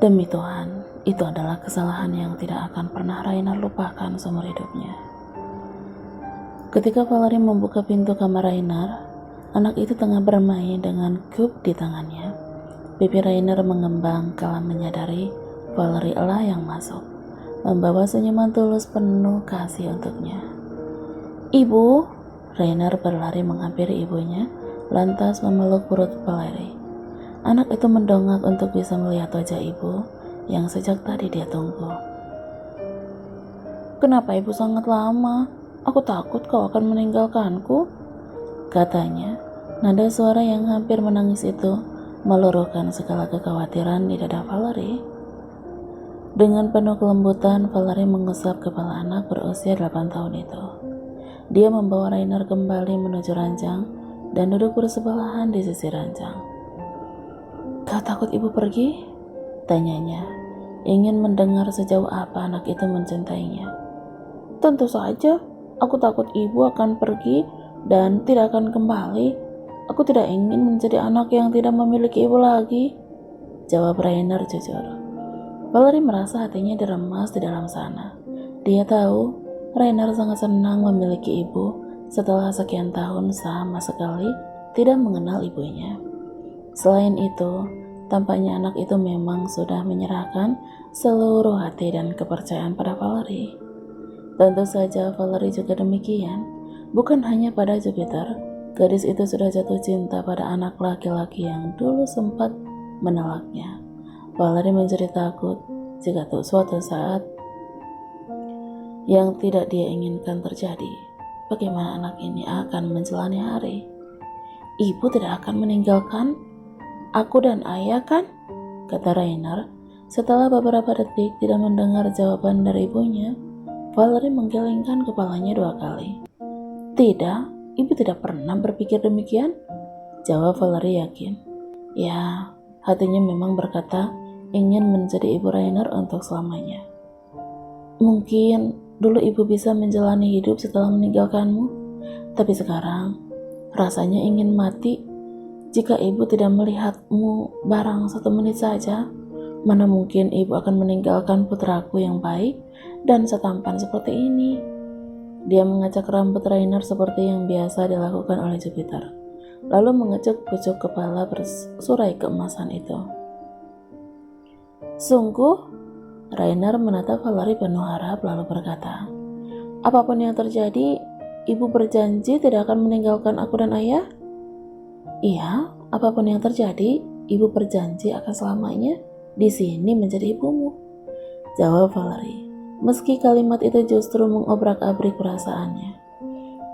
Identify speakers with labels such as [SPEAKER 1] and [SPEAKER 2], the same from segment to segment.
[SPEAKER 1] Demi Tuhan, itu adalah kesalahan yang tidak akan pernah Rainer lupakan seumur hidupnya. Ketika Valerie membuka pintu kamar Rainer, anak itu tengah bermain dengan cup di tangannya. Pipi Rainer mengembang kala menyadari Valerie lah yang masuk, membawa senyuman tulus penuh kasih untuknya. "Ibu!" Rainer berlari menghampiri ibunya, lantas memeluk perut Valerie. Anak itu mendongak untuk bisa melihat wajah ibu yang sejak tadi dia tunggu. "Kenapa ibu sangat lama? Aku takut kau akan meninggalkanku," katanya. Nada suara yang hampir menangis itu meluruhkan segala kekhawatiran di dada Valerie. Dengan penuh kelembutan, Valerie mengusap kepala anak berusia 8 tahun itu. Dia membawa Rainer kembali menuju ranjang dan duduk bersebelahan di sisi ranjang. "Kau takut ibu pergi?" tanyanya, ingin mendengar sejauh apa anak itu mencintainya. "Tentu saja, aku takut ibu akan pergi dan tidak akan kembali. Aku tidak ingin menjadi anak yang tidak memiliki ibu lagi," jawab Rainer jujur. Valerie merasa hatinya diremas di dalam sana. Dia tahu Rainer sangat senang memiliki ibu setelah sekian tahun sama sekali tidak mengenal ibunya. Selain itu, tampaknya anak itu memang sudah menyerahkan seluruh hati dan kepercayaan pada Valerie. Tentu saja Valerie juga demikian. Bukan hanya pada Jupiter, gadis itu sudah jatuh cinta pada anak laki-laki yang dulu sempat menolaknya. Valerie menjadi takut jika suatu saat yang tidak dia inginkan terjadi, bagaimana anak ini akan menjalani hari. "Ibu tidak akan meninggalkan aku dan ayah kan?" kata Rainer. Setelah beberapa detik tidak mendengar jawaban dari ibunya, Valerie menggelengkan kepalanya 2 kali. "Tidak, ibu tidak pernah berpikir demikian," jawab Valerie yakin. Ya, hatinya memang berkata ingin menjadi ibu Rainer untuk selamanya. "Mungkin dulu ibu bisa menjalani hidup setelah meninggalkanmu, tapi sekarang rasanya ingin mati. Jika ibu tidak melihatmu barang 1 menit saja, mana mungkin ibu akan meninggalkan putraku yang baik dan setampan seperti ini." Dia mengacak rambut Rainer seperti yang biasa dilakukan oleh Jupiter, lalu mengecup pucuk kepala bersurai keemasan itu. "Sungguh?" Rainer menatap Valerie penuh harap lalu berkata, "Apapun yang terjadi, ibu berjanji tidak akan meninggalkan aku dan ayah?" "Iya, apapun yang terjadi, ibu berjanji akan selamanya di sini menjadi ibumu," jawab Valerie. Meski kalimat itu justru mengobrak-abrik perasaannya.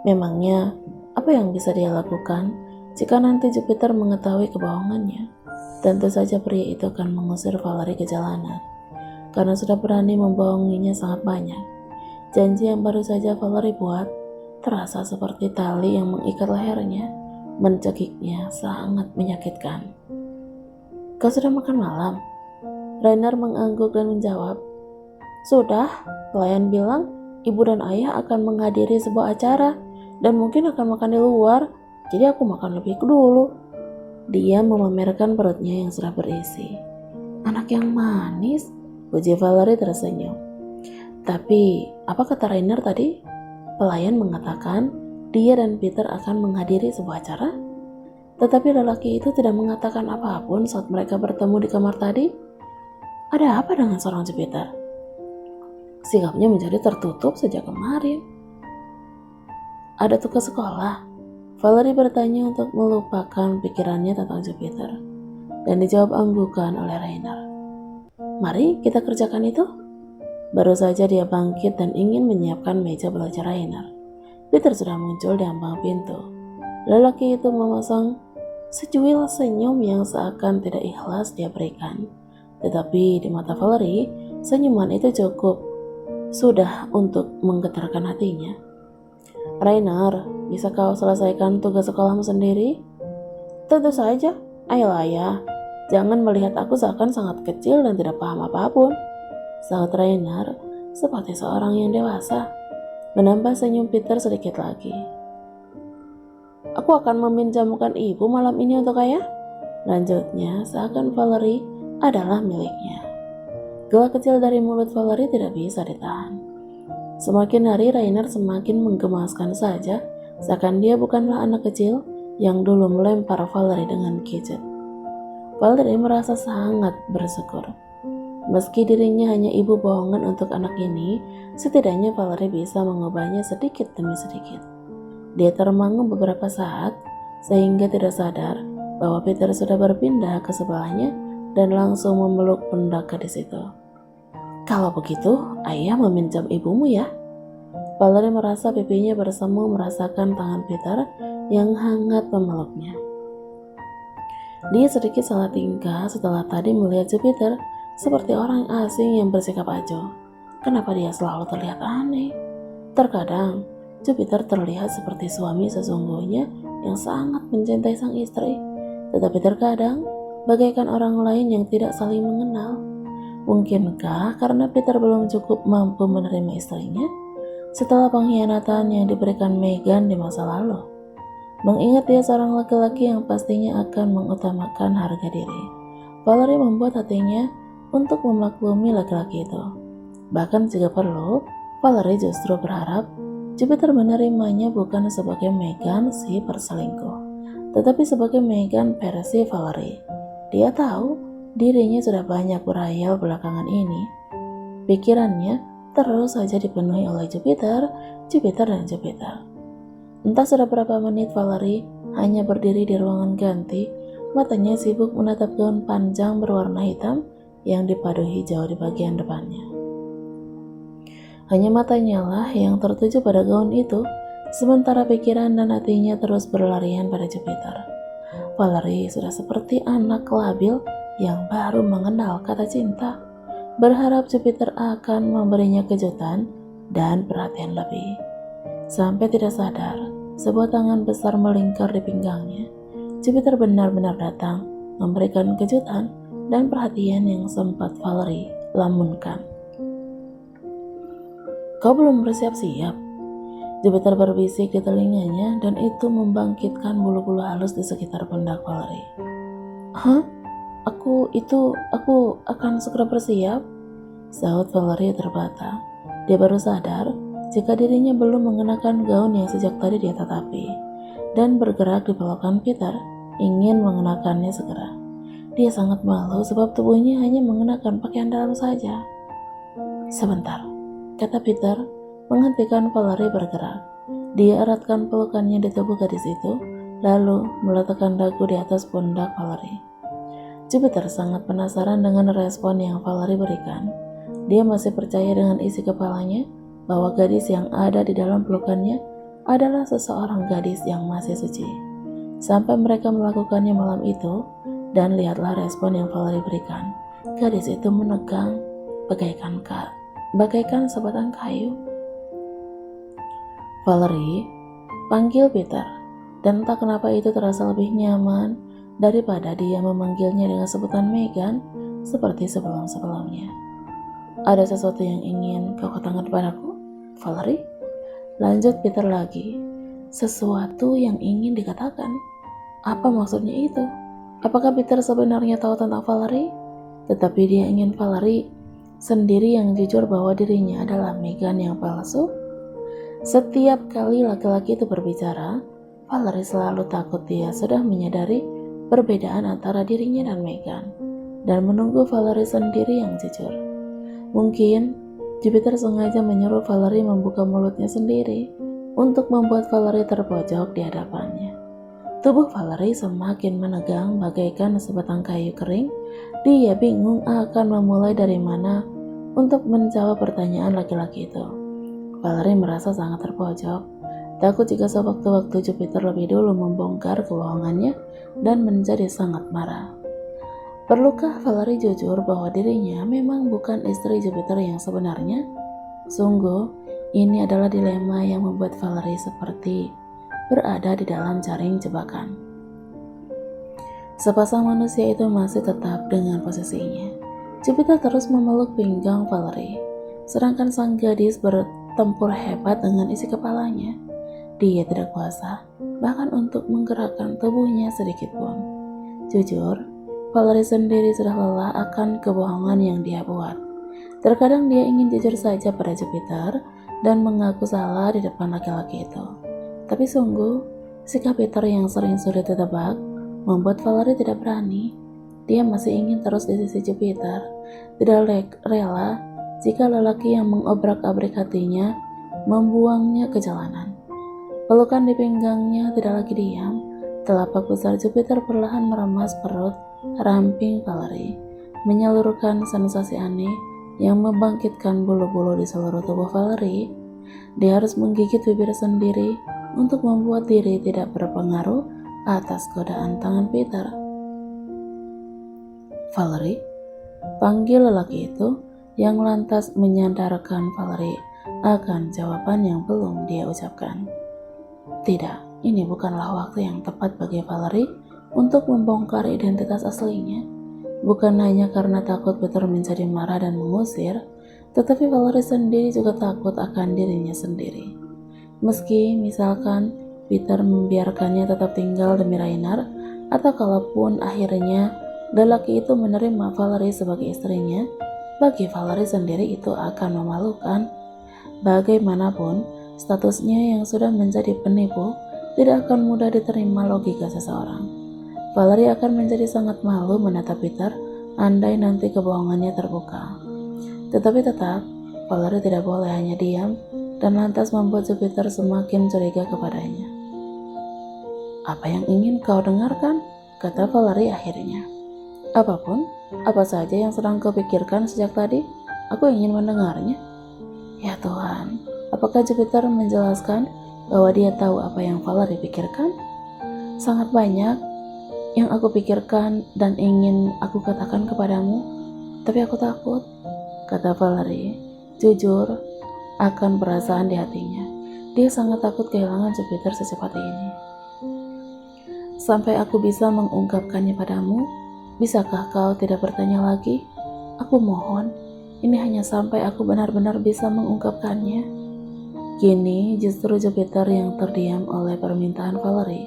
[SPEAKER 1] Memangnya apa yang bisa dia lakukan jika nanti Jupiter mengetahui kebohongannya? Tentu saja pria itu akan mengusir Valerie ke jalanan, karena sudah berani membohonginya sangat banyak. Janji yang baru saja Valerie buat terasa seperti tali yang mengikat lehernya, mencekiknya sangat menyakitkan. "Kau sudah makan malam?" Rainer mengangguk dan menjawab, "Sudah, pelayan bilang ibu dan ayah akan menghadiri sebuah acara dan mungkin akan makan di luar, jadi aku makan lebih dulu." Dia memamerkan perutnya yang sudah berisi. "Anak yang manis," puji Valerie tersenyum. "Tapi, apa kata Rainer tadi? Pelayan mengatakan dia dan Peter akan menghadiri sebuah acara? Tetapi lelaki itu tidak mengatakan apapun saat mereka bertemu di kamar tadi. Ada apa dengan seorang Jupiter? Sikapnya menjadi tertutup sejak kemarin." "Ada tugas sekolah?" Valerie bertanya untuk melupakan pikirannya tentang Jupiter, dan dijawab anggukan oleh Rainer. "Mari kita kerjakan itu." Baru saja dia bangkit dan ingin menyiapkan meja belajar Rainer, Peter sudah muncul di ambang pintu. Lelaki itu memasang secuil senyum yang seakan tidak ikhlas dia berikan. Tetapi di mata Valerie, senyuman itu cukup sudah untuk menggetarkan hatinya. "Rainer, bisa kau selesaikan tugas sekolahmu sendiri?" "Tentu saja. Ayolah ayah, jangan melihat aku seakan sangat kecil dan tidak paham apapun," sahut Rainer seperti seorang yang dewasa. Menambah senyum Peter sedikit lagi. "Aku akan meminjamkan ibu malam ini untuk ayah," lanjutnya seakan Valerie adalah miliknya. Gelak kecil dari mulut Valerie tidak bisa ditahan. Semakin hari Rainer semakin menggemaskan saja, seakan dia bukanlah anak kecil yang dulu melempar Valerie dengan gadget. Valerie merasa sangat bersyukur. Meski dirinya hanya ibu bohongan untuk anak ini, setidaknya Valerie bisa mengubahnya sedikit demi sedikit. Dia termangu beberapa saat, sehingga tidak sadar bahwa Peter sudah berpindah ke sebelahnya dan langsung memeluk pundak gadis itu. Kalau begitu, ayah meminjam ibumu ya? Valerie merasa pipinya bersemu merasakan tangan Peter yang hangat memeluknya. Dia sedikit salah tingkah setelah tadi melihat Jupiter seperti orang asing yang bersikap acuh. Kenapa dia selalu terlihat aneh? Terkadang, Jupiter terlihat seperti suami sesungguhnya yang sangat mencintai sang istri. Tetapi terkadang, bagaikan orang lain yang tidak saling mengenal. Mungkinkah karena Peter belum cukup mampu menerima istrinya setelah pengkhianatan yang diberikan Meghan di masa lalu? Mengingat dia seorang laki-laki yang pastinya akan mengutamakan harga diri, Valerie membuat hatinya untuk memaklumi laki-laki itu. Bahkan jika perlu, Valerie justru berharap Jupiter menerimanya bukan sebagai Meghan si perselingkuh, tetapi sebagai Meghan versi Valerie. Dia tahu dirinya sudah banyak berhayal belakangan ini. Pikirannya terus saja dipenuhi oleh Jupiter, dan Jupiter. Entah sudah berapa menit Valerie hanya berdiri di ruangan ganti, matanya sibuk menatap gaun panjang berwarna hitam yang dipadu hijau di bagian depannya. Hanya matanya lah yang tertuju pada gaun itu, sementara pikiran dan hatinya terus berlarian pada Jupiter. Valerie sudah seperti anak labil yang baru mengenal kata cinta, berharap Jupiter akan memberinya kejutan dan perhatian lebih. Sampai tidak sadar, sebuah tangan besar melingkar di pinggangnya. Jupiter benar-benar datang, memberikan kejutan dan perhatian yang sempat Valerie lamunkan. Kau belum bersiap-siap? Jupiter berbisik di telinganya dan itu membangkitkan bulu-bulu halus di sekitar pundak Valerie. Hah? Aku akan segera bersiap? Sahut Valerie terbata. Dia baru sadar jika dirinya belum mengenakan gaun yang sejak tadi dia tatapi dan bergerak di pelukan Peter, ingin mengenakannya segera. Dia sangat malu sebab tubuhnya hanya mengenakan pakaian dalam saja. Sebentar, kata Peter, menghentikan Valerie bergerak. Dia eratkan pelukannya di tubuh gadis itu, lalu meletakkan dagu di atas pundak Valerie. Jupiter sangat penasaran dengan respon yang Valerie berikan. Dia masih percaya dengan isi kepalanya bahwa gadis yang ada di dalam pelukannya adalah seseorang gadis yang masih suci. Sampai mereka melakukannya malam itu, dan lihatlah respon yang Valerie berikan. Gadis itu menegang bagaikan sebatang kayu. Valerie panggil Peter, dan entah kenapa itu terasa lebih nyaman daripada dia memanggilnya dengan sebutan Meghan seperti sebelum-sebelumnya. Ada sesuatu yang ingin kau katakan padaku, Valerie? Lanjut Peter lagi. Sesuatu yang ingin dikatakan? Apa maksudnya itu? Apakah Peter sebenarnya tahu tentang Valerie? Tetapi dia ingin Valerie sendiri yang jujur bahwa dirinya adalah Meghan yang palsu? Setiap kali laki-laki itu berbicara, Valerie selalu takut dia sudah menyadari perbedaan antara dirinya dan Meghan, dan menunggu Valerie sendiri yang jujur. Mungkin Jupiter sengaja menyuruh Valerie membuka mulutnya sendiri untuk membuat Valerie terpojok di hadapannya. Tubuh Valerie semakin menegang bagaikan sebatang kayu kering. Dia bingung akan memulai dari mana untuk menjawab pertanyaan laki-laki itu. Valerie merasa sangat terpojok, takut jika sewaktu-waktu Jupiter lebih dulu membongkar kebohongannya dan menjadi sangat marah. Perlukah Valerie jujur bahwa dirinya memang bukan istri Jupiter yang sebenarnya? Sungguh, ini adalah dilema yang membuat Valerie seperti berada di dalam jaring jebakan. Sepasang manusia itu masih tetap dengan posisinya. Jupiter terus memeluk pinggang Valerie, sedangkan sang gadis bertempur hebat dengan isi kepalanya. Dia tidak kuasa, bahkan untuk menggerakkan tubuhnya sedikit pun. Jujur, Valerie sendiri sudah lelah akan kebohongan yang dia buat. Terkadang dia ingin jujur saja pada Jupiter dan mengaku salah di depan laki-laki itu. Tapi sungguh, sikap Peter yang sering sulit ditebak membuat Valerie tidak berani. Dia masih ingin terus di sisi Jupiter, tidak rela jika lelaki yang mengobrak-abrik hatinya membuangnya ke jalanan. Pelukan di pinggangnya tidak lagi diam. Telapak besar Jupiter perlahan meremas perut ramping Valerie, menyalurkan sensasi aneh yang membangkitkan bulu-bulu di seluruh tubuh Valerie. Dia harus menggigit bibir sendiri untuk membuat diri tidak berpengaruh atas godaan tangan Peter. Valerie, panggil lelaki itu yang lantas menyadarkan Valerie akan jawaban yang belum dia ucapkan. Tidak, ini bukanlah waktu yang tepat bagi Valerie untuk membongkar identitas aslinya. Bukan hanya karena takut Peter menjadi marah dan mengusir, tetapi Valerie sendiri juga takut akan dirinya sendiri. Meski misalkan Peter membiarkannya tetap tinggal demi Rainer, atau kalaupun akhirnya lelaki itu menerima Valerie sebagai istrinya, bagi Valerie sendiri itu akan memalukan. Bagaimanapun, statusnya yang sudah menjadi penipu tidak akan mudah diterima logika seseorang. Valerie akan menjadi sangat malu menatap Peter andai nanti kebohongannya terbuka. Tetapi tetap, Valerie tidak boleh hanya diam dan lantas membuat Jupiter semakin curiga kepadanya. "Apa yang ingin kau dengarkan?" kata Valerie akhirnya. "Apapun, apa saja yang sedang kau pikirkan sejak tadi, aku ingin mendengarnya." Ya Tuhan, apakah Jupiter menjelaskan bahwa dia tahu apa yang Valerie pikirkan? "Sangat banyak yang aku pikirkan dan ingin aku katakan kepadamu, tapi aku takut," kata Valerie, jujur akan perasaan di hatinya. Dia sangat takut kehilangan Jupiter secepat ini. "Sampai aku bisa mengungkapkannya padamu, bisakah kau tidak bertanya lagi? Aku mohon, ini hanya sampai aku benar-benar bisa mengungkapkannya." Kini justru Jupiter yang terdiam oleh permintaan Valerie.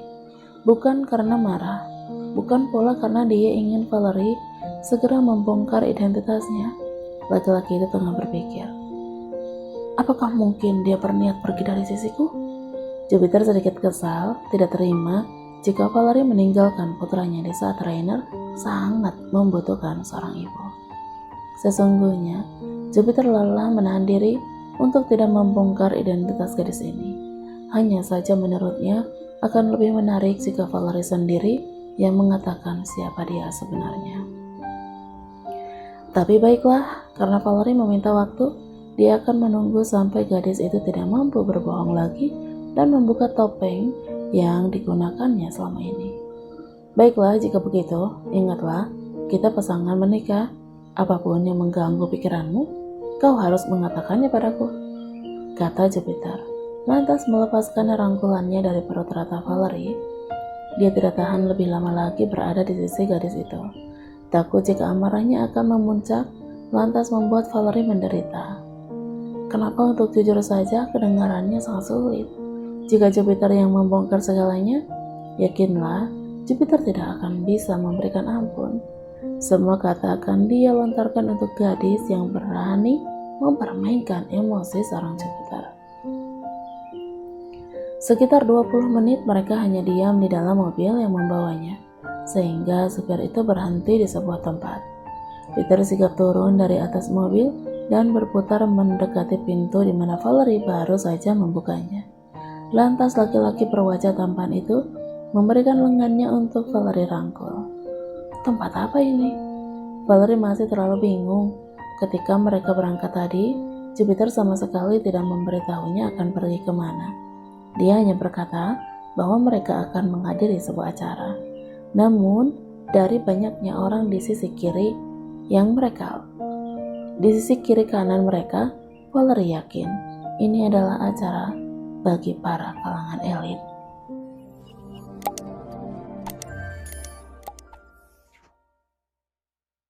[SPEAKER 1] Bukan karena marah, bukan pula karena dia ingin Valerie segera membongkar identitasnya. Laki-laki itu tengah berpikir, apakah mungkin dia berniat pergi dari sisiku? Jupiter sedikit kesal, tidak terima jika Valerie meninggalkan putranya di saat Rainer sangat membutuhkan seorang ibu. Sesungguhnya, Jupiter lelah menahan diri untuk tidak membongkar identitas gadis ini. Hanya saja menurutnya akan lebih menarik jika Valerie sendiri yang mengatakan siapa dia sebenarnya. Tapi baiklah, karena Valerie meminta waktu, dia akan menunggu sampai gadis itu tidak mampu berbohong lagi dan membuka topeng yang digunakannya selama ini. "Baiklah, jika begitu, ingatlah, kita pasangan menikah. Apapun yang mengganggu pikiranmu, kau harus mengatakannya padaku," kata Jupiter, lantas melepaskan rangkulannya dari perut rata Valerie. Dia tidak tahan lebih lama lagi berada di sisi gadis itu. Takut jika amarahnya akan memuncak, lantas membuat Valerie menderita. Kenapa untuk jujur saja kedengarannya sangat sulit. Jika Jupiter yang membongkar segalanya, yakinlah Jupiter tidak akan bisa memberikan ampun. Semua kata akan dia lontarkan untuk gadis yang berani mempermainkan emosi seorang Jupiter. Sekitar 20 menit mereka hanya diam di dalam mobil yang membawanya, sehingga supir itu berhenti di sebuah tempat. Peter sigap turun dari atas mobil dan berputar mendekati pintu di mana Valerie baru saja membukanya. Lantas laki-laki berwajah tampan itu memberikan lengannya untuk Valerie rangkul. Tempat apa ini? Valerie masih terlalu bingung. Ketika mereka berangkat tadi, Jupiter sama sekali tidak memberitahunya akan pergi kemana. Dia hanya berkata bahwa mereka akan menghadiri sebuah acara. Namun, dari banyaknya orang di sisi kiri kanan mereka, Valerie yakin ini adalah acara bagi para kalangan elit.